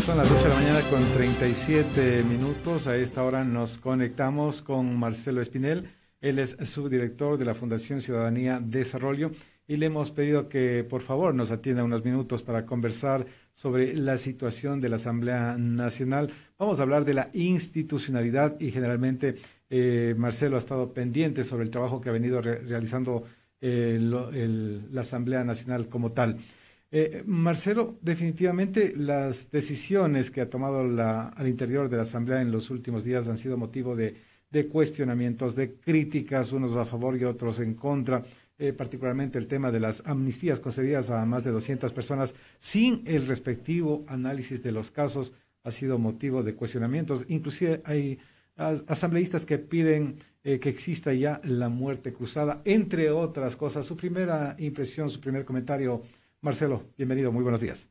Son las 8 de la mañana con 37 minutos. A esta hora nos conectamos con Marcelo Espinel. Él es subdirector de la Fundación Ciudadanía Desarrollo y le hemos pedido que por favor nos atienda unos minutos para conversar sobre la situación de la Asamblea Nacional. Vamos a hablar de la institucionalidad y generalmente Marcelo ha estado pendiente sobre el trabajo que ha venido realizando la Asamblea Nacional como tal. Marcelo, definitivamente las decisiones que ha tomado al interior de la Asamblea en los últimos días han sido motivo de cuestionamientos, de críticas, unos a favor y otros en contra, particularmente el tema de las amnistías concedidas a más de 200 personas sin el respectivo análisis de los casos ha sido motivo de cuestionamientos. Inclusive hay asambleístas que piden que exista ya la muerte cruzada, entre otras cosas. Su primera impresión, su primer comentario. Marcelo, bienvenido, muy buenos días.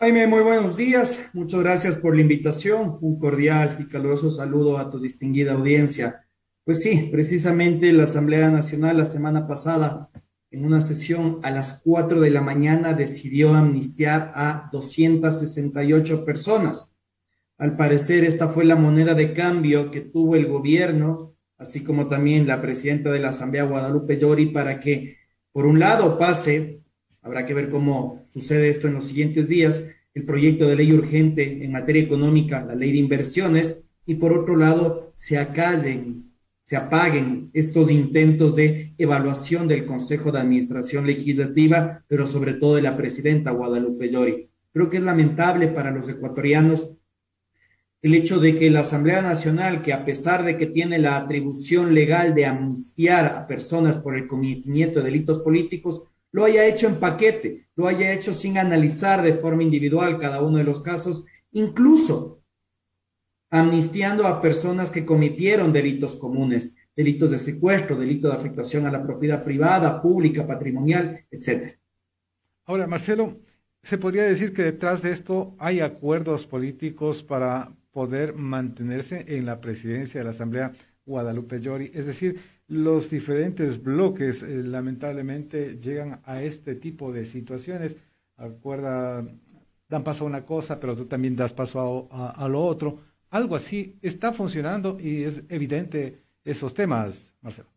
Jaime, muy buenos días. Muchas gracias por la invitación. Un cordial y caluroso saludo a tu distinguida audiencia. Pues sí, precisamente la Asamblea Nacional la semana pasada, en una sesión a las 4 de la mañana, decidió amnistiar a 268 personas. Al parecer, esta fue la moneda de cambio que tuvo el gobierno, así como también la presidenta de la Asamblea, Guadalupe Llori, para que, por un lado, pase, habrá que ver cómo sucede esto en los siguientes días, el proyecto de ley urgente en materia económica, la ley de inversiones, y por otro lado, se apaguen estos intentos de evaluación del Consejo de Administración Legislativa, pero sobre todo de la presidenta Guadalupe Llori. Creo que es lamentable para los ecuatorianos el hecho de que la Asamblea Nacional, que a pesar de que tiene la atribución legal de amnistiar a personas por el cometimiento de delitos políticos, lo haya hecho en paquete, lo haya hecho sin analizar de forma individual cada uno de los casos, incluso amnistiando a personas que cometieron delitos comunes, delitos de secuestro, delito de afectación a la propiedad privada, pública, patrimonial, etc. Ahora, Marcelo, ¿se podría decir que detrás de esto hay acuerdos políticos para poder mantenerse en la presidencia de la Asamblea Guadalupe Llori? Es decir, los diferentes bloques lamentablemente llegan a este tipo de situaciones. Acuerda, dan paso a una cosa, pero tú también das paso a lo otro. Algo así está funcionando y es evidente esos temas, Marcelo.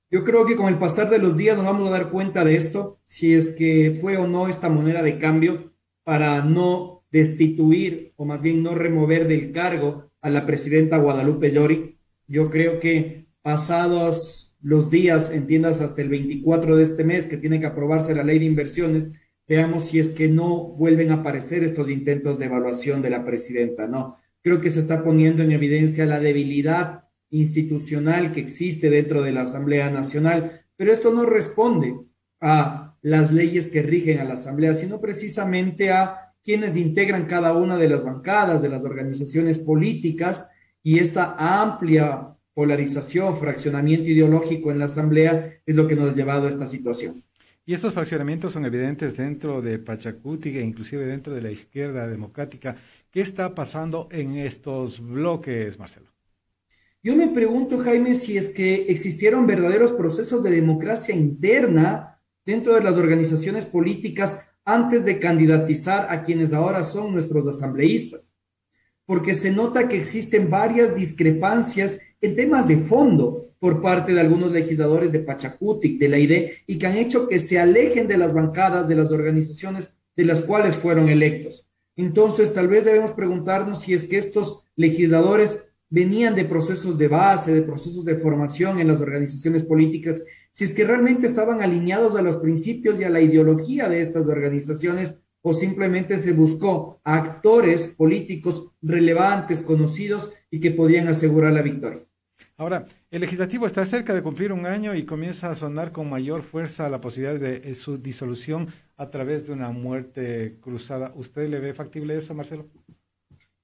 Yo creo que con el pasar de los días nos vamos a dar cuenta de esto, si es que fue o no esta moneda de cambio para no destituir o más bien no remover del cargo a la presidenta Guadalupe Llori. Yo creo que pasados los días, entiendas hasta el 24 de este mes que tiene que aprobarse la ley de inversiones, veamos si es que no vuelven a aparecer estos intentos de evaluación de la presidenta, ¿no? Creo que se está poniendo en evidencia la debilidad institucional que existe dentro de la Asamblea Nacional, pero esto no responde a las leyes que rigen a la Asamblea, sino precisamente a quienes integran cada una de las bancadas, de las organizaciones políticas, y esta amplia polarización, fraccionamiento ideológico en la Asamblea es lo que nos ha llevado a esta situación. Y estos fraccionamientos son evidentes dentro de Pachacuti e inclusive dentro de la izquierda democrática. ¿Qué está pasando en estos bloques, Marcelo? Yo me pregunto, Jaime, si es que existieron verdaderos procesos de democracia interna dentro de las organizaciones políticas antes de candidatizar a quienes ahora son nuestros asambleístas, porque se nota que existen varias discrepancias en temas de fondo por parte de algunos legisladores de Pachacutic, de la ID, y que han hecho que se alejen de las bancadas de las organizaciones de las cuales fueron electos. Entonces, tal vez debemos preguntarnos si es que estos legisladores venían de procesos de base, de procesos de formación en las organizaciones políticas, si es que realmente estaban alineados a los principios y a la ideología de estas organizaciones, o simplemente se buscó a actores políticos relevantes, conocidos y que podían asegurar la victoria. Ahora, el legislativo está cerca de cumplir un año y comienza a sonar con mayor fuerza la posibilidad de su disolución a través de una muerte cruzada. ¿Usted le ve factible eso, Marcelo?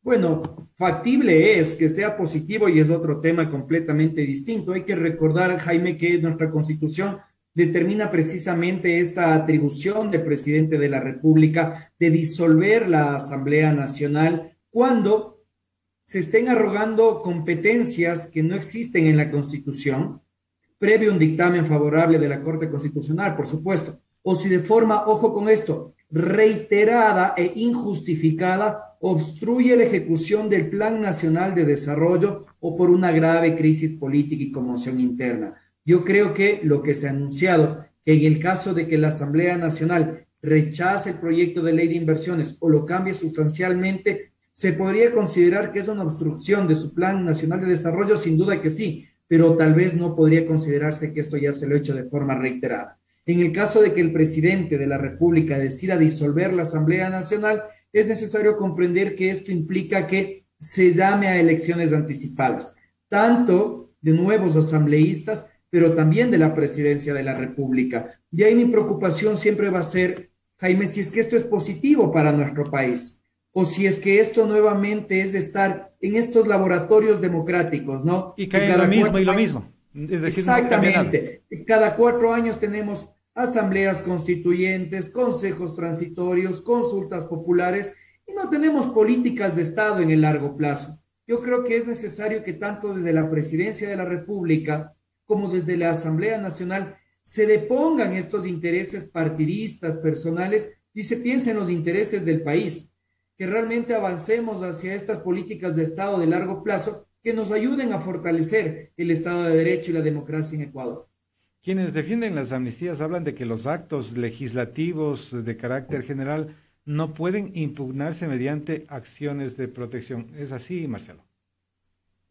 Bueno, factible es que sea positivo y es otro tema completamente distinto. Hay que recordar, Jaime, que nuestra Constitución determina precisamente esta atribución del presidente de la República de disolver la Asamblea Nacional cuando se estén arrogando competencias que no existen en la Constitución, previo un dictamen favorable de la Corte Constitucional, por supuesto, o si de forma, ojo con esto, reiterada e injustificada obstruye la ejecución del Plan Nacional de Desarrollo o por una grave crisis política y conmoción interna. Yo creo que lo que se ha anunciado, que en el caso de que la Asamblea Nacional rechace el proyecto de ley de inversiones o lo cambie sustancialmente, se podría considerar que es una obstrucción de su Plan Nacional de Desarrollo, sin duda que sí, pero tal vez no podría considerarse que esto ya se lo ha hecho de forma reiterada. En el caso de que el presidente de la República decida disolver la Asamblea Nacional, es necesario comprender que esto implica que se llame a elecciones anticipadas, tanto de nuevos asambleístas, pero también de la presidencia de la República. Y ahí mi preocupación siempre va a ser, Jaime, si es que esto es positivo para nuestro país, o si es que esto nuevamente es de estar en estos laboratorios democráticos, ¿no? Y cae lo mismo y lo mismo. Es decir, exactamente. No cada 4 años tenemos asambleas constituyentes, consejos transitorios, consultas populares, y no tenemos políticas de Estado en el largo plazo. Yo creo que es necesario que tanto desde la Presidencia de la República como desde la Asamblea Nacional se depongan estos intereses partidistas, personales, y se piense en los intereses del país, que realmente avancemos hacia estas políticas de Estado de largo plazo que nos ayuden a fortalecer el Estado de Derecho y la democracia en Ecuador. Quienes defienden las amnistías hablan de que los actos legislativos de carácter general no pueden impugnarse mediante acciones de protección. ¿Es así, Marcelo?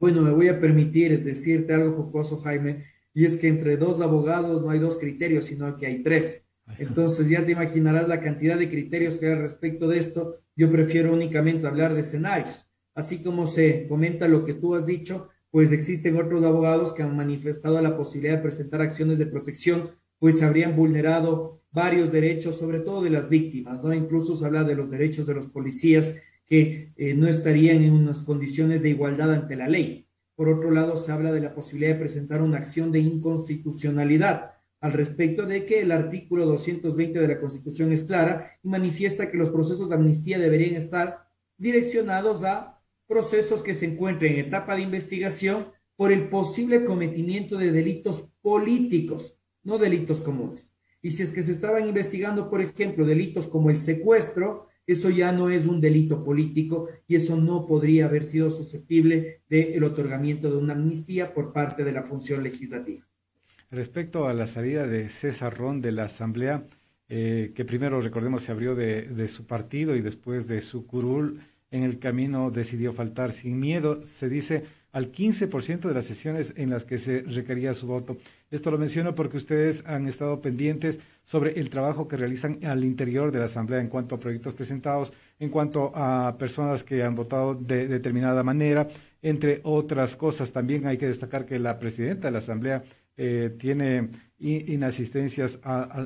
Bueno, me voy a permitir decirte algo jocoso, Jaime, y es que entre 2 abogados no hay 2 criterios, sino que hay 3. Entonces ya te imaginarás la cantidad de criterios que hay al respecto de esto. Yo prefiero únicamente hablar de escenarios. Así como se comenta lo que tú has dicho, pues existen otros abogados que han manifestado la posibilidad de presentar acciones de protección, pues se habrían vulnerado varios derechos, sobre todo de las víctimas, ¿no? Incluso se habla de los derechos de los policías que no estarían en unas condiciones de igualdad ante la ley. Por otro lado, se habla de la posibilidad de presentar una acción de inconstitucionalidad al respecto de que el artículo 220 de la Constitución es clara y manifiesta que los procesos de amnistía deberían estar direccionados a procesos que se encuentren en etapa de investigación por el posible cometimiento de delitos políticos, no delitos comunes. Y si es que se estaban investigando, por ejemplo, delitos como el secuestro, eso ya no es un delito político y eso no podría haber sido susceptible del otorgamiento de una amnistía por parte de la función legislativa. Respecto a la salida de César Ron de la Asamblea, que primero, recordemos, se abrió de su partido y después de su curul, en el camino decidió faltar sin miedo, se dice, al 15% de las sesiones en las que se requería su voto. Esto lo menciono porque ustedes han estado pendientes sobre el trabajo que realizan al interior de la Asamblea en cuanto a proyectos presentados, en cuanto a personas que han votado de determinada manera, entre otras cosas. También hay que destacar que la presidenta de la Asamblea tiene inasistencias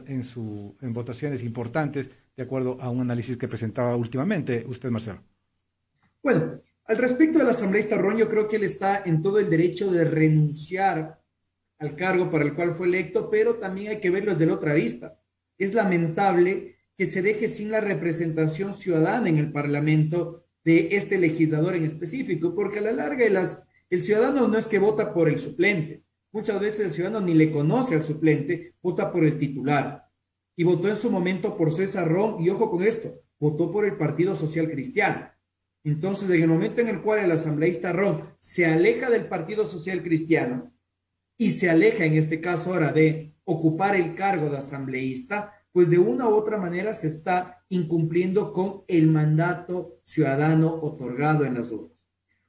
en votaciones importantes, de acuerdo a un análisis que presentaba últimamente usted, Marcelo. Bueno, al respecto del asambleísta Ron, yo creo que él está en todo el derecho de renunciar al cargo para el cual fue electo, pero también hay que verlo desde la otra arista. Es lamentable que se deje sin la representación ciudadana en el Parlamento de este legislador en específico, porque a la larga el ciudadano no es que vota por el suplente. Muchas veces el ciudadano ni le conoce al suplente, vota por el titular. Y votó en su momento por César Ron, y ojo con esto, votó por el Partido Social Cristiano. Entonces, en el momento en el cual el asambleísta Ron se aleja del Partido Social Cristiano y se aleja, en este caso ahora, de ocupar el cargo de asambleísta, pues de una u otra manera se está incumpliendo con el mandato ciudadano otorgado en las urnas.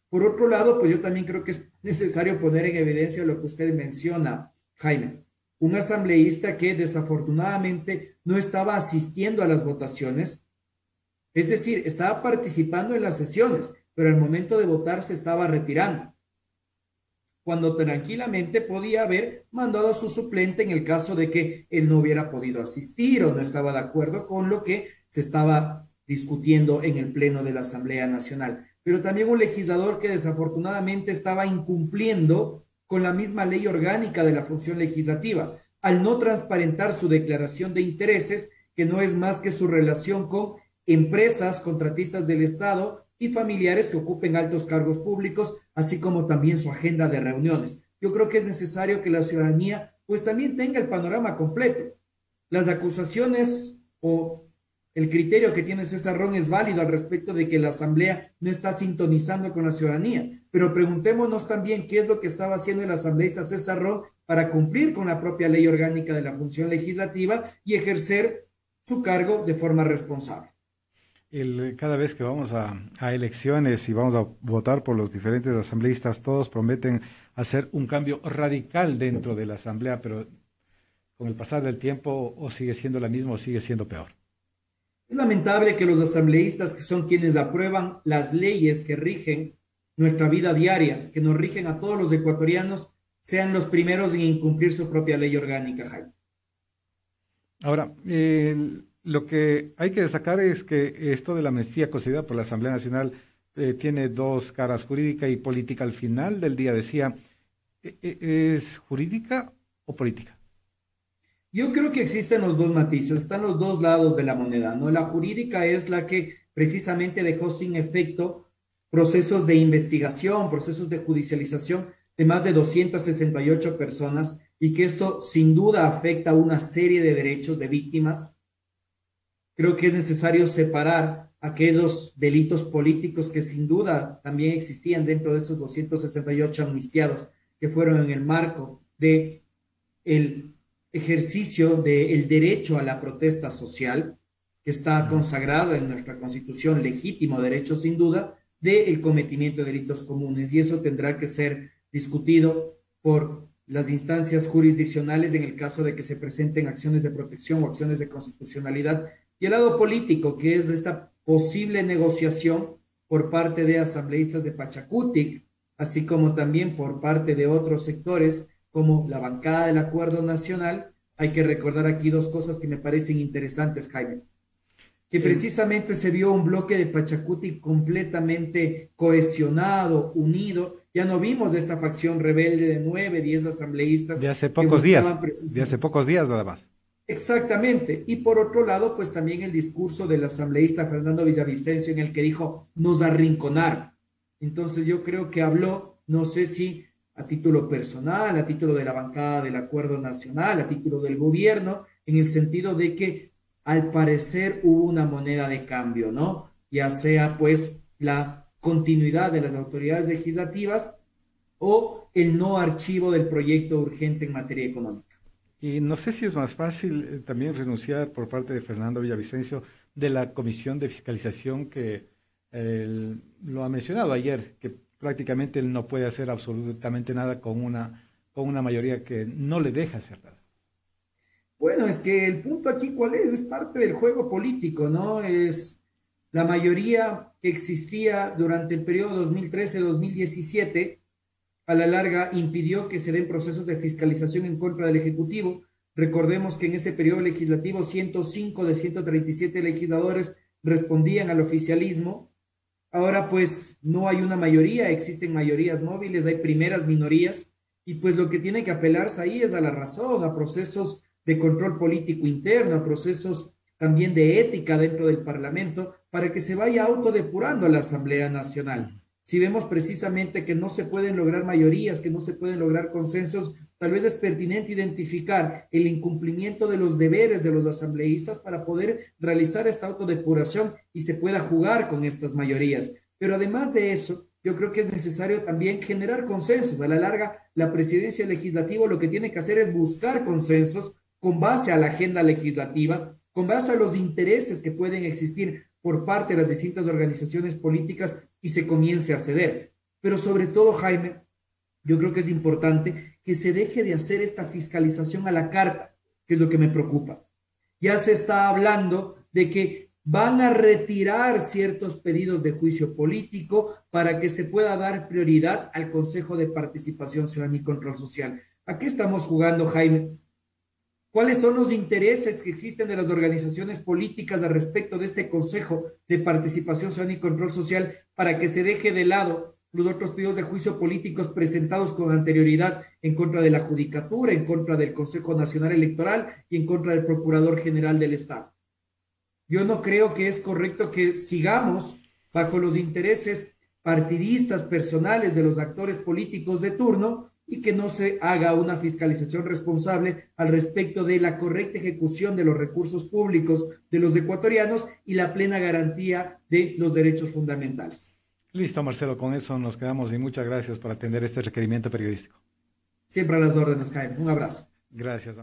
Por otro lado, pues yo también creo que es necesario poner en evidencia lo que usted menciona, Jaime. Un asambleísta que desafortunadamente no estaba asistiendo a las votaciones. Es decir, estaba participando en las sesiones, pero al momento de votar se estaba retirando, cuando tranquilamente podía haber mandado a su suplente en el caso de que él no hubiera podido asistir o no estaba de acuerdo con lo que se estaba discutiendo en el Pleno de la Asamblea Nacional. Pero también un legislador que desafortunadamente estaba incumpliendo con la misma ley orgánica de la función legislativa, al no transparentar su declaración de intereses, que no es más que su relación con empresas contratistas del Estado y familiares que ocupen altos cargos públicos, así como también su agenda de reuniones. Yo creo que es necesario que la ciudadanía pues también tenga el panorama completo. Las acusaciones o el criterio que tiene César Ron es válido al respecto de que la Asamblea no está sintonizando con la ciudadanía, pero preguntémonos también qué es lo que estaba haciendo el asambleísta César Ron para cumplir con la propia ley orgánica de la función legislativa y ejercer su cargo de forma responsable. Cada vez que vamos a elecciones y vamos a votar por los diferentes asambleístas, todos prometen hacer un cambio radical dentro de la asamblea, pero con el pasar del tiempo o sigue siendo la misma o sigue siendo peor. Es lamentable que los asambleístas, que son quienes aprueban las leyes que rigen nuestra vida diaria, que nos rigen a todos los ecuatorianos, sean los primeros en incumplir su propia ley orgánica, Jaime. Ahora, lo que hay que destacar es que esto de la amnistía concedida por la Asamblea Nacional tiene dos caras, jurídica y política. Al final del día decía, ¿es jurídica o política? Yo creo que existen los dos matices, están los dos lados de la moneda, ¿no? La jurídica es la que precisamente dejó sin efecto procesos de investigación, procesos de judicialización de más de 268 personas y que esto sin duda afecta a una serie de derechos de víctimas. Creo que es necesario separar aquellos delitos políticos que sin duda también existían dentro de esos 268 amnistiados que fueron en el marco de el ejercicio del derecho a la protesta social, que está consagrado en nuestra Constitución, legítimo derecho sin duda, del cometimiento de delitos comunes. Y eso tendrá que ser discutido por las instancias jurisdiccionales en el caso de que se presenten acciones de protección o acciones de constitucionalidad. Y el lado político, que es esta posible negociación por parte de asambleístas de Pachacutic, así como también por parte de otros sectores, como la bancada del Acuerdo Nacional. Hay que recordar aquí dos cosas que me parecen interesantes, Jaime. Que precisamente se vio un bloque de Pachacutic completamente cohesionado, unido. Ya no vimos de esta facción rebelde de 9, 10 asambleístas. De hace pocos días nada más. Exactamente. Y por otro lado, pues también el discurso del asambleísta Fernando Villavicencio en el que dijo, nos arrinconaron. Entonces yo creo que habló, no sé si a título personal, a título de la bancada del Acuerdo Nacional, a título del gobierno, en el sentido de que al parecer hubo una moneda de cambio, ¿no? Ya sea pues la continuidad de las autoridades legislativas o el no archivo del proyecto urgente en materia económica. Y no sé si es más fácil también renunciar por parte de Fernando Villavicencio de la Comisión de Fiscalización que lo ha mencionado ayer, que prácticamente él no puede hacer absolutamente nada con una mayoría que no le deja hacer nada. Bueno, es que el punto aquí, ¿cuál es? Es parte del juego político, ¿no? Es la mayoría que existía durante el periodo 2013-2017, a la larga impidió que se den procesos de fiscalización en contra del Ejecutivo. Recordemos que en ese periodo legislativo 105 de 137 legisladores respondían al oficialismo. Ahora pues no hay una mayoría, existen mayorías móviles, hay primeras minorías y pues lo que tiene que apelarse ahí es a la razón, a procesos de control político interno, a procesos también de ética dentro del Parlamento para que se vaya autodepurando a la Asamblea Nacional. Si vemos precisamente que no se pueden lograr mayorías, que no se pueden lograr consensos, tal vez es pertinente identificar el incumplimiento de los deberes de los asambleístas para poder realizar esta autodepuración y se pueda jugar con estas mayorías. Pero además de eso, yo creo que es necesario también generar consensos. A la larga, la presidencia legislativa lo que tiene que hacer es buscar consensos con base a la agenda legislativa, con base a los intereses que pueden existir por parte de las distintas organizaciones políticas y se comience a ceder. Pero sobre todo, Jaime, yo creo que es importante que se deje de hacer esta fiscalización a la carta, que es lo que me preocupa. Ya se está hablando de que van a retirar ciertos pedidos de juicio político para que se pueda dar prioridad al Consejo de Participación Ciudadana y Control Social. ¿A qué estamos jugando, Jaime? ¿Cuáles son los intereses que existen de las organizaciones políticas al respecto de este Consejo de Participación Ciudadana y Control Social para que se deje de lado los otros pedidos de juicio políticos presentados con anterioridad en contra de la Judicatura, en contra del Consejo Nacional Electoral y en contra del Procurador General del Estado? Yo no creo que es correcto que sigamos bajo los intereses partidistas personales de los actores políticos de turno y que no se haga una fiscalización responsable al respecto de la correcta ejecución de los recursos públicos de los ecuatorianos y la plena garantía de los derechos fundamentales. Listo, Marcelo, con eso nos quedamos y muchas gracias por atender este requerimiento periodístico. Siempre a las órdenes, Jaime. Un abrazo. Gracias.